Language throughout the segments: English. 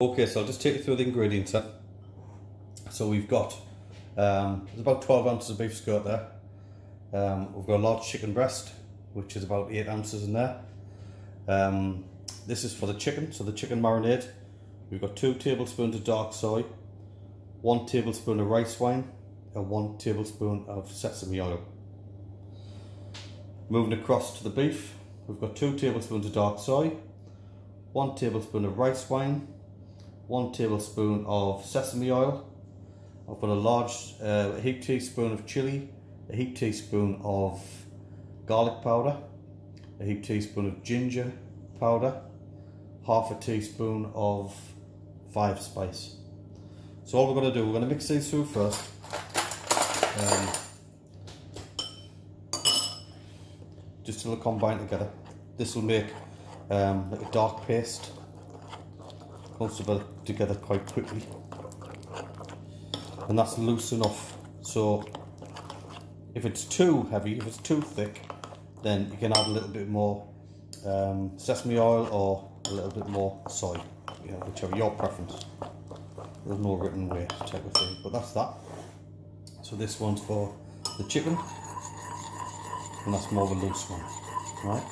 Okay, so I'll just take you through the ingredients then. So we've got, there's about 12 ounces of beef skirt there. We've got a large chicken breast, which is about 8 ounces in there. This is for the chicken, so the chicken marinade. We've got 2 tablespoons of dark soy, 1 tablespoon of rice wine, and 1 tablespoon of sesame oil. Moving across to the beef, we've got 2 tablespoons of dark soy, 1 tablespoon of rice wine, 1 tablespoon of sesame oil. I've got a large heaped teaspoon of chilli, a heaped teaspoon of garlic powder, a heaped teaspoon of ginger powder, half a teaspoon of 5 spice. So all we're going to do, we're going to mix these through first. Just till they combine together. This will make like a dark paste. Comes together quite quickly, and that's loose enough. So if it's too heavy, if it's too thick, then you can add a little bit more sesame oil or a little bit more soy, you know, whichever your preference. There's no written way type of thing, but that's that. So this one's for the chicken, and that's more of a loose one, right?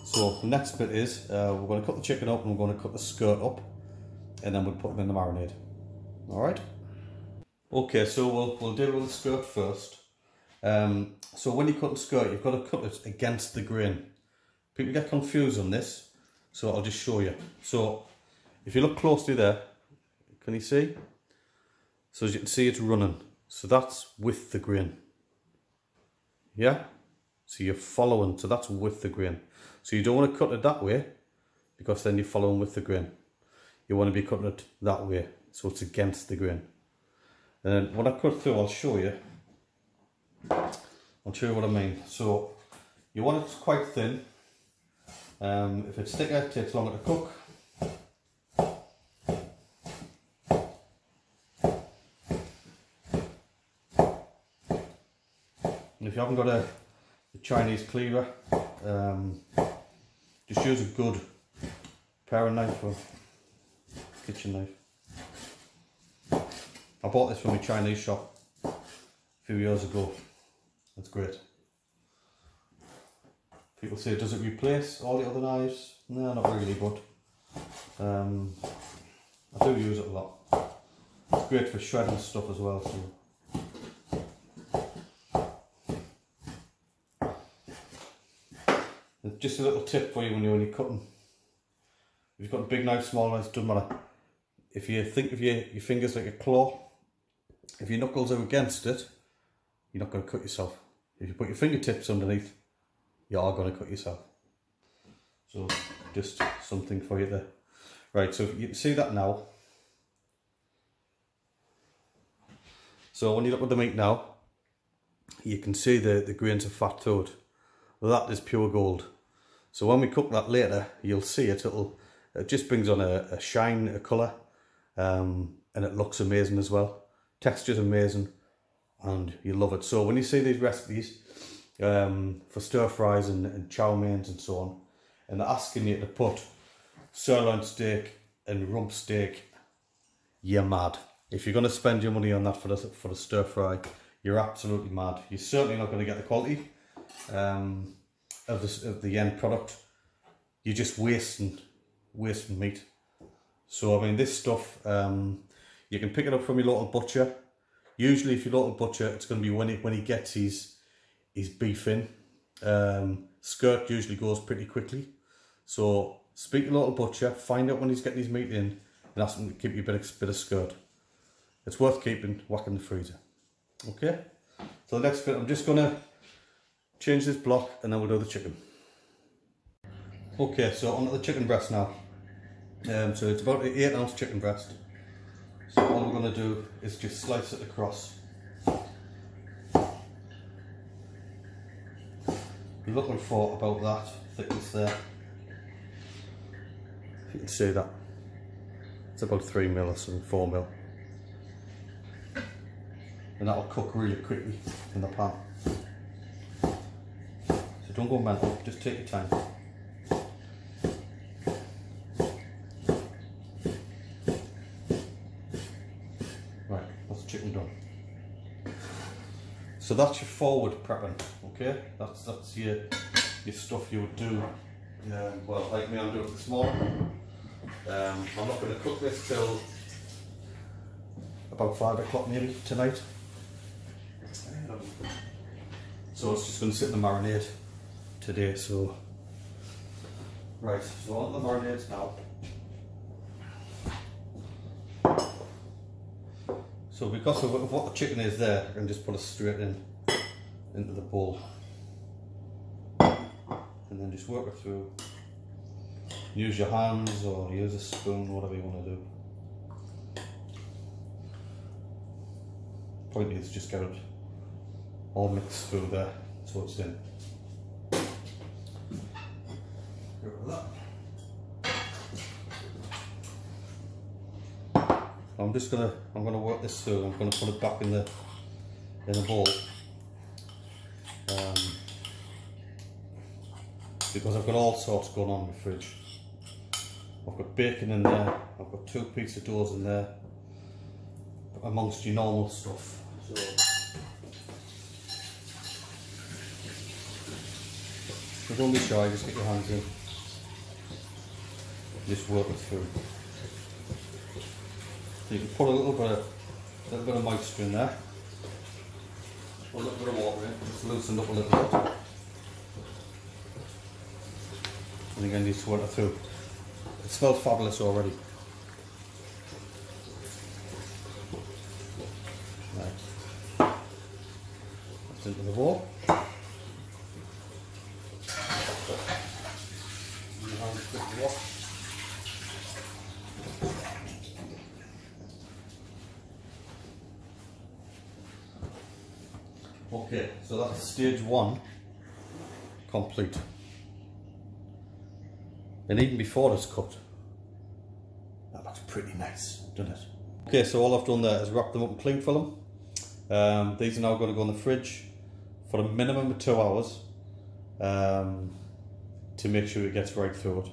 So the next bit is we're going to cut the chicken up and we're going to cut the skirt up, and then we'll put them in the marinade. All right. Okay, so we'll deal with the skirt first. So when you cut the skirt, you've got to cut it against the grain. People get confused on this, so I'll just show you. So if you look closely there, can you see? So as you can see, it's running. So that's with the grain. Yeah. So you're following. So that's with the grain. So you don't want to cut it that way, because then you're following with the grain. You want to be cutting it that way, so it's against the grain. And then when I cut through, I'll show you. I'll show you what I mean. So you want it quite thin. If it's thicker, it takes longer to cook. And if you haven't got a Chinese cleaver, just use a good paring knife or kitchen knife. I bought this from a Chinese shop a few years ago. That's great. People say, does it replace all the other knives? No, not really, but I do use it a lot. It's great for shredding stuff as well. So. Just a little tip for you when you're cutting. If you've got a big knife, small knife, doesn't matter. If you think of your fingers like a claw, if your knuckles are against it, you're not going to cut yourself. If you put your fingertips underneath, you are going to cut yourself. So just something for you there. Right, so you can see that now. So when you look at the meat now, you can see the grains of fat through it. Well, that is pure gold. So when we cook that later, you'll see it. It just brings on a shine, a colour, and it looks amazing as well. Texture's amazing, and you love it. So when you see these recipes for stir fries and chow meins and so on, and they're asking you to put sirloin steak and rump steak, you're mad. If you're going to spend your money on that for the stir fry, you're absolutely mad. You're certainly not going to get the quality of the end product. You're just wasting meat. So I mean, this stuff, you can pick it up from your local butcher. Usually if your local butcher, it's going to be when he gets his beef in. Skirt usually goes pretty quickly, so speak to your local butcher, find out when he's getting his meat in, and ask him to keep you a bit of skirt. It's worth keeping, whack in the freezer. Okay, so the next bit, I'm just going to change this block and then we'll do the chicken. Okay, so onto the chicken breast now. So it's about an 8 ounce chicken breast. So all we're going to do is just slice it across. You're looking for about that thickness there. If you can see that. It's about 3 mil or something, 4 mil. And that'll cook really quickly in the pan. So don't go mental, just take your time. done. So that's your forward prepping, okay? That's your stuff you would do. Well, like me, I'm doing it this morning. I'm not going to cook this till about 5 o'clock maybe tonight. So it's just going to sit in the marinade today. So right, so on the marinades now. So because of what the chicken is there, I can just put it straight into the bowl, and then just work it through. Use your hands or use a spoon, whatever you want to do. Point is just get it all mixed through there so it's in. Get rid of that. I'm gonna work this through. I'm gonna put it back in the bowl, because I've got all sorts going on in the fridge. I've got bacon in there. I've got 2 pizza doughs in there, amongst your normal stuff. So don't be shy. Just get your hands in. Just work it through. So you can put a little bit of moisture in there, a little bit of water in, just loosen up a little bit, and again just work it through. It smells fabulous already. Right, that's into the bowl. Okay, so that's stage 1 complete. And even before it's cooked, that looks pretty nice, doesn't it? Okay, so all I've done there is wrap them up in cling film. These are now going to go in the fridge for a minimum of 2 hours to make sure it gets right through it.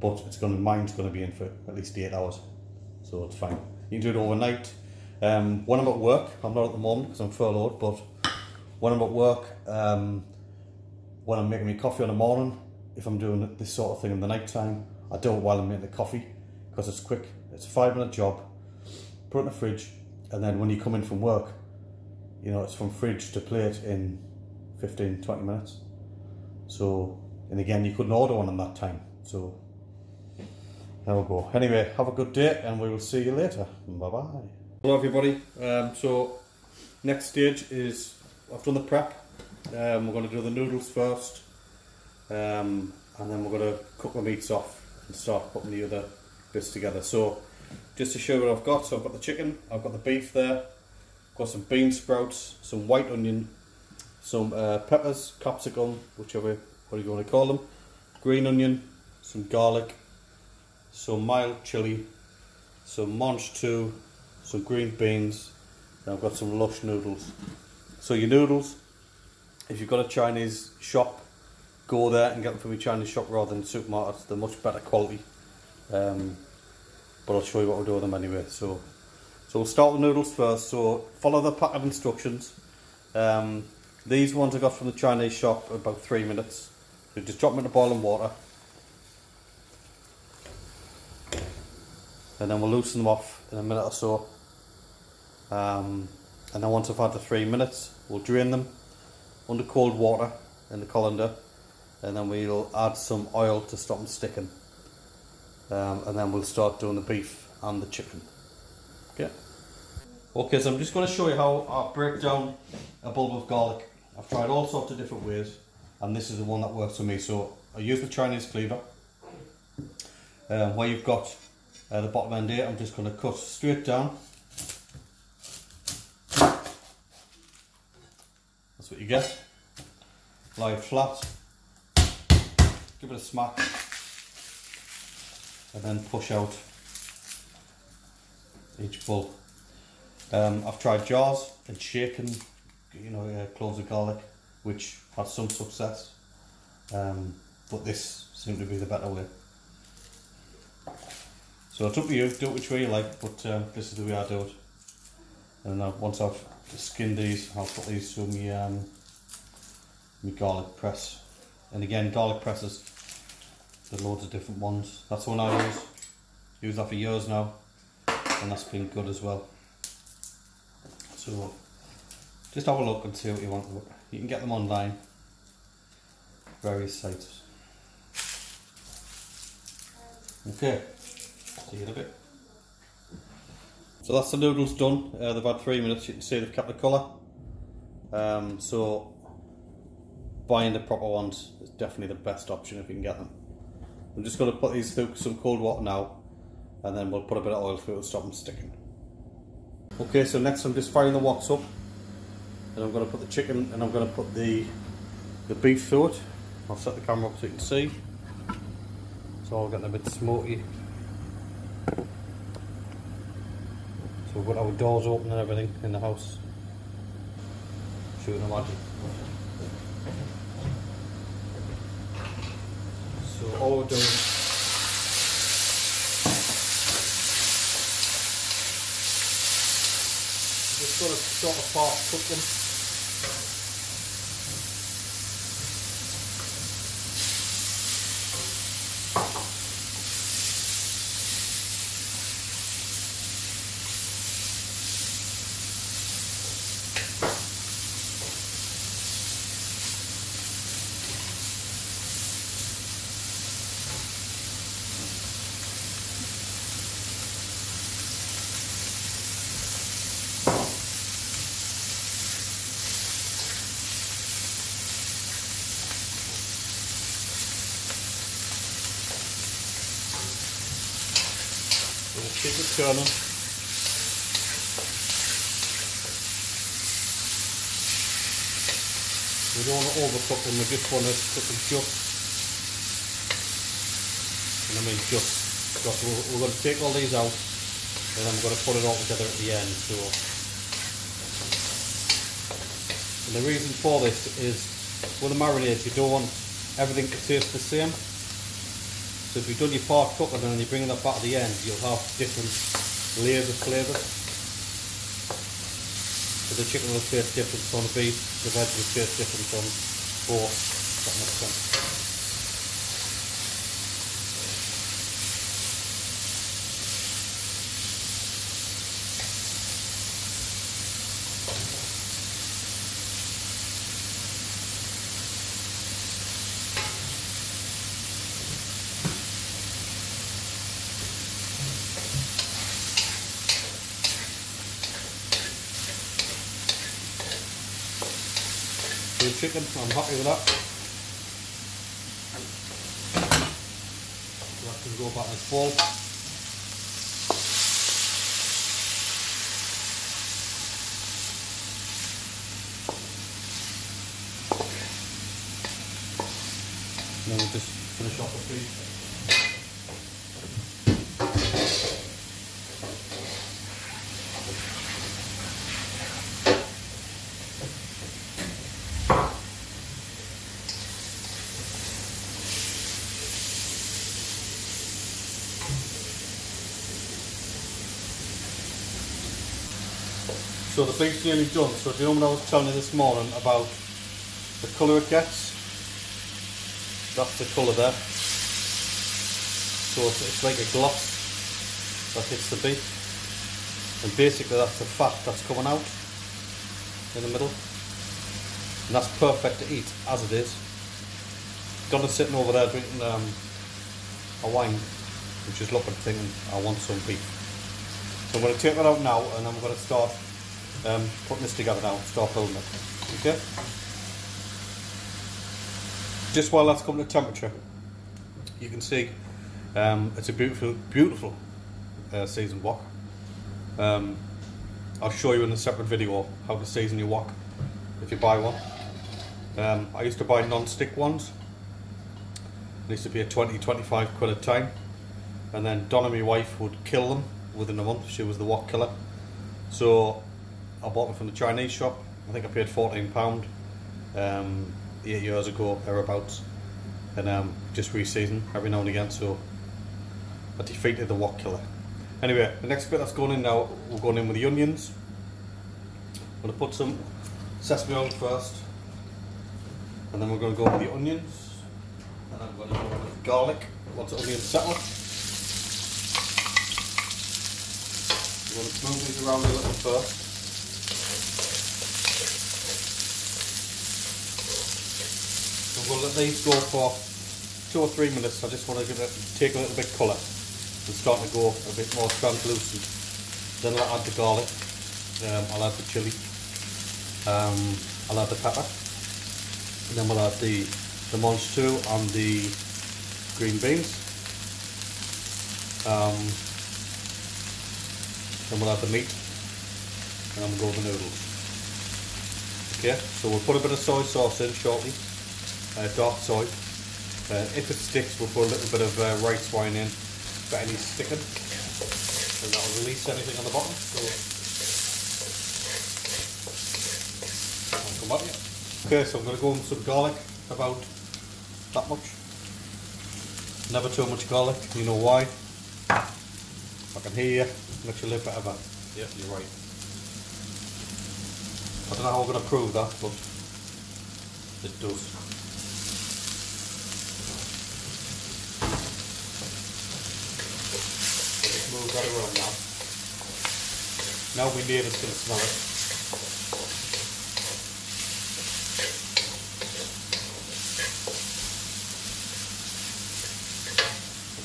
But mine's going to be in for at least 8 hours, so it's fine. You can do it overnight. When I'm at work, I'm not at the moment because I'm furloughed, but when I'm at work, when I'm making my coffee in the morning, if I'm doing this sort of thing in the night time, I do it while I'm making the coffee because it's quick. It's a 5-minute job. Put it in the fridge, and then when you come in from work, you know, it's from fridge to plate in 15-20 minutes. So, and again, you couldn't order one in that time. So there we go. Anyway, have a good day, and we will see you later. Bye bye. Hello everybody. So next stage is I've done the prep. We're going to do the noodles first, and then we're going to cook the meats off and start putting the other bits together. So just to show you what I've got, so I've got the chicken, I've got the beef there, I've got some bean sprouts, some white onion, some peppers, capsicum, whichever what you want to call them, green onion, some garlic, some mild chilli, some mange tout, some green beans, and I've got some lush noodles. So your noodles, if you've got a Chinese shop, go there and get them from your Chinese shop rather than supermarkets. They're much better quality. But I'll show you what we'll do with them anyway. So we'll start with noodles first. So follow the packet of instructions. These ones I got from the Chinese shop about 3 minutes. So just drop them into boiling water, and then we'll loosen them off in a minute or so. And then once I've had the 3 minutes, we'll drain them under cold water in the colander, and then we'll add some oil to stop them sticking. And then we'll start doing the beef and the chicken. Okay. Okay, so I'm just going to show you how I break down a bulb of garlic. I've tried all sorts of different ways, and this is the one that works for me. So I use the Chinese cleaver. Where you've got the bottom end here, I'm just going to cut straight down. That's what you get. Lie it flat, give it a smack, and then push out each bulb. I've tried jars and shaken, cloves of garlic, which had some success, but this seemed to be the better way. So it's up to you, do it which way you like, but this is the way I do it. And then once I've skinned these, I'll put these through my garlic press. And again, garlic presses, there's loads of different ones. That's the one I use. Used that for years now, and that's been good as well. So just have a look and see what you want. You can get them online, various sites. Okay, see you in a bit. So that's the noodles done. They've had 3 minutes. You can see they've kept the colour. So buying the proper ones is definitely the best option if you can get them. I'm just going to put these through some cold water now, and then we'll put a bit of oil through it to stop them sticking. Okay, so next I'm just firing the woks up, and I'm going to put the chicken and I'm going to put the beef through it. I'll set the camera up so you can see. It's all getting a bit smoky. So we've got our doors open and everything in the house. Shooting the magic. So all we're doing is just sort of part cook them. Keep it turning. We don't want to overcook them, we just want to cook them just. And I mean just. Because we're going to take all these out and then we're going to put it all together at the end. So, and the reason for this is with the marinades you don't want everything to taste the same. So if you've done your part cooking and then you bring that back at the end, you'll have different layers of flavours. So the chicken will taste different from the beef, the veg will taste different from both. That makes sense. The chicken, I'm happy with that. So that can go back in its bowl. And then we'll just finish off the beef. So the beef's nearly done. So do you know what I was telling you this morning about the colour it gets? That's the colour there. So it's like a gloss that hits the beef. And basically that's the fat that's coming out in the middle. And that's perfect to eat as it is. Donna's sitting over there drinking a wine, which is looking thinking, I want some beef. So I'm going to take that out now and I'm going to start putting this together now, start building it. Okay? Just while that's coming to temperature, you can see it's a beautiful, beautiful seasoned wok. I'll show you in a separate video how to season your wok if you buy one. I used to buy non-stick ones. They used to be a 20-25 quid a time, and then Donna, my wife, would kill them within a month. She was the wok killer. So I bought them from the Chinese shop. I think I paid £14 8 years ago, thereabouts, and just re-season every now and again. So I defeated the wok killer. Anyway, the next bit that's going in now, we're going in with the onions. going to put some sesame oil first, and then we're going to go with the onions, and I'm going to go with garlic once the onions settle. We're going to move these around a little first. I'm going to let these go for 2 or 3 minutes. I just want to take a little bit colour and start to go a bit more translucent. Then I'll add the garlic, I'll add the chilli, I'll add the pepper, and then we'll add the mange too and the green beans. Then we'll add the meat, and then we'll go with the noodles. Okay, so we'll put a bit of soy sauce in shortly, dark soy. If it sticks, we'll put a little bit of rice wine in for any sticking, and that will release anything on the bottom. So I'll come back here. Okay, so I'm going to go with some garlic, about that much. Never too much garlic, you know why? I can hear you, makes you live forever. Yeah, you're right. I don't know how we're going to prove that, but it does. Move that around now. Now we neighbours can smell it.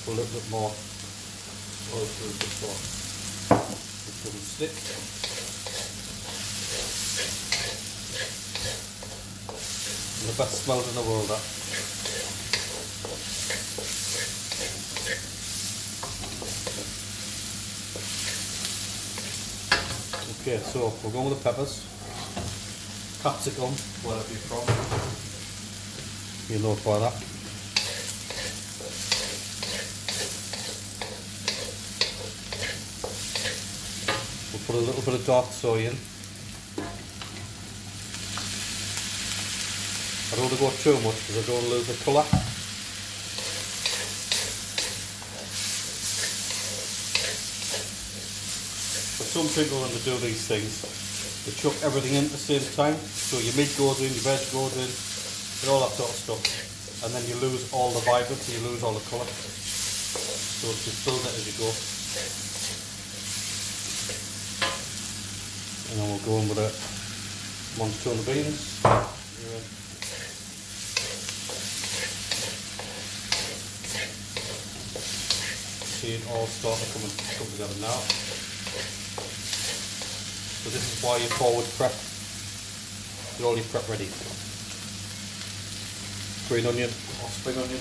Put a little bit more oil through before it doesn't stick. And the best smells in the world, that. Okay, so we're going with the peppers, capsicum, wherever you're from, you'll notify that. We'll put a little bit of dark soy in. I don't want to go too much because I don't want to lose the colour. Some people, when they do these things, they chuck everything in at the same time. So your meat goes in, your veg goes in, and all that sort of stuff. And then you lose all the vibrance, you lose all the colour. So just build it as you go. And then we'll go in with the mange too and the beans. See it all start to come together now. So this is why you forward prep. You're already prep ready. Green onion or spring onion,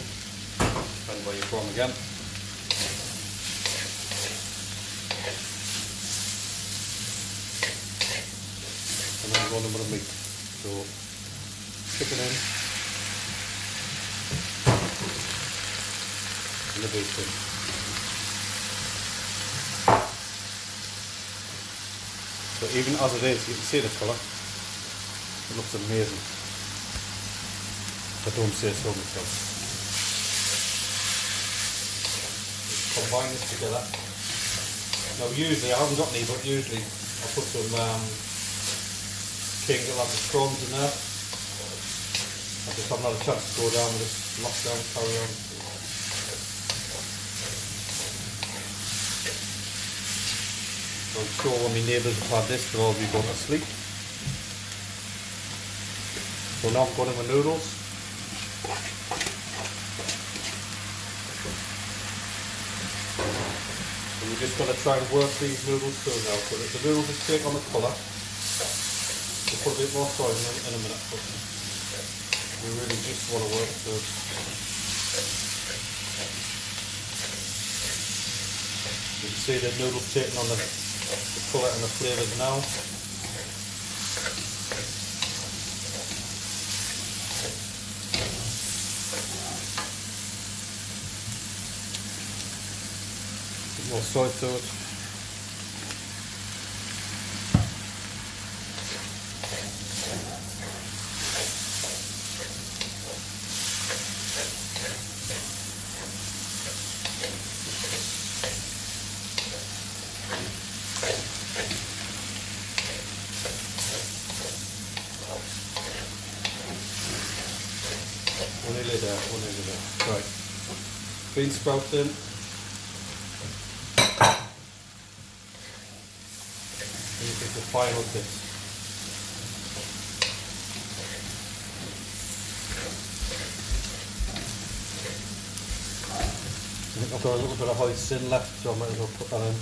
depending where you're from again. And then we're going in with the meat. So chicken in and the beef in. So even as it is, you can see the colour. It looks amazing. I don't say so myself. Combine this together. Now usually, I haven't got any, but usually I put some King that'll have the prawns in there. I just haven't had a chance to go down with this lockdown, carry on. I'm sure when my neighbours have had this, they'll all be going to sleep. So now I'm going in with noodles. So we're just going to try and work these noodles through now. So the noodles just take on the colour. We'll put a bit more soy in a minute, but we really just want to work through. You can see the noodles taking on the colour and the flavours now. Bit more soy to it. Right, bean sprouts in. And you get the final bits. I think I've got a little bit of hoisin left, so I might as well put that in.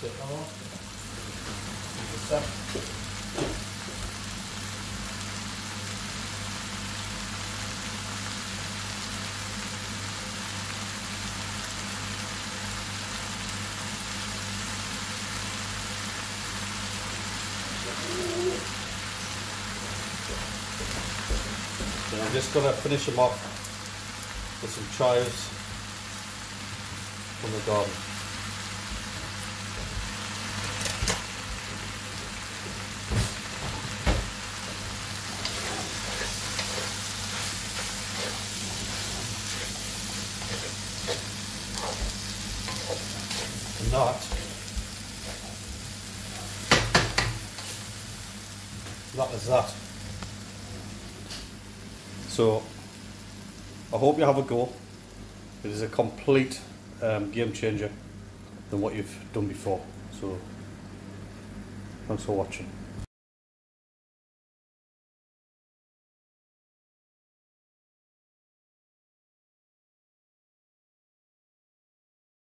Take that off. So I'm just going to finish them off with some chives from the garden. That is that. So I hope you have a go. It is a complete game changer than what you've done before. So thanks for watching.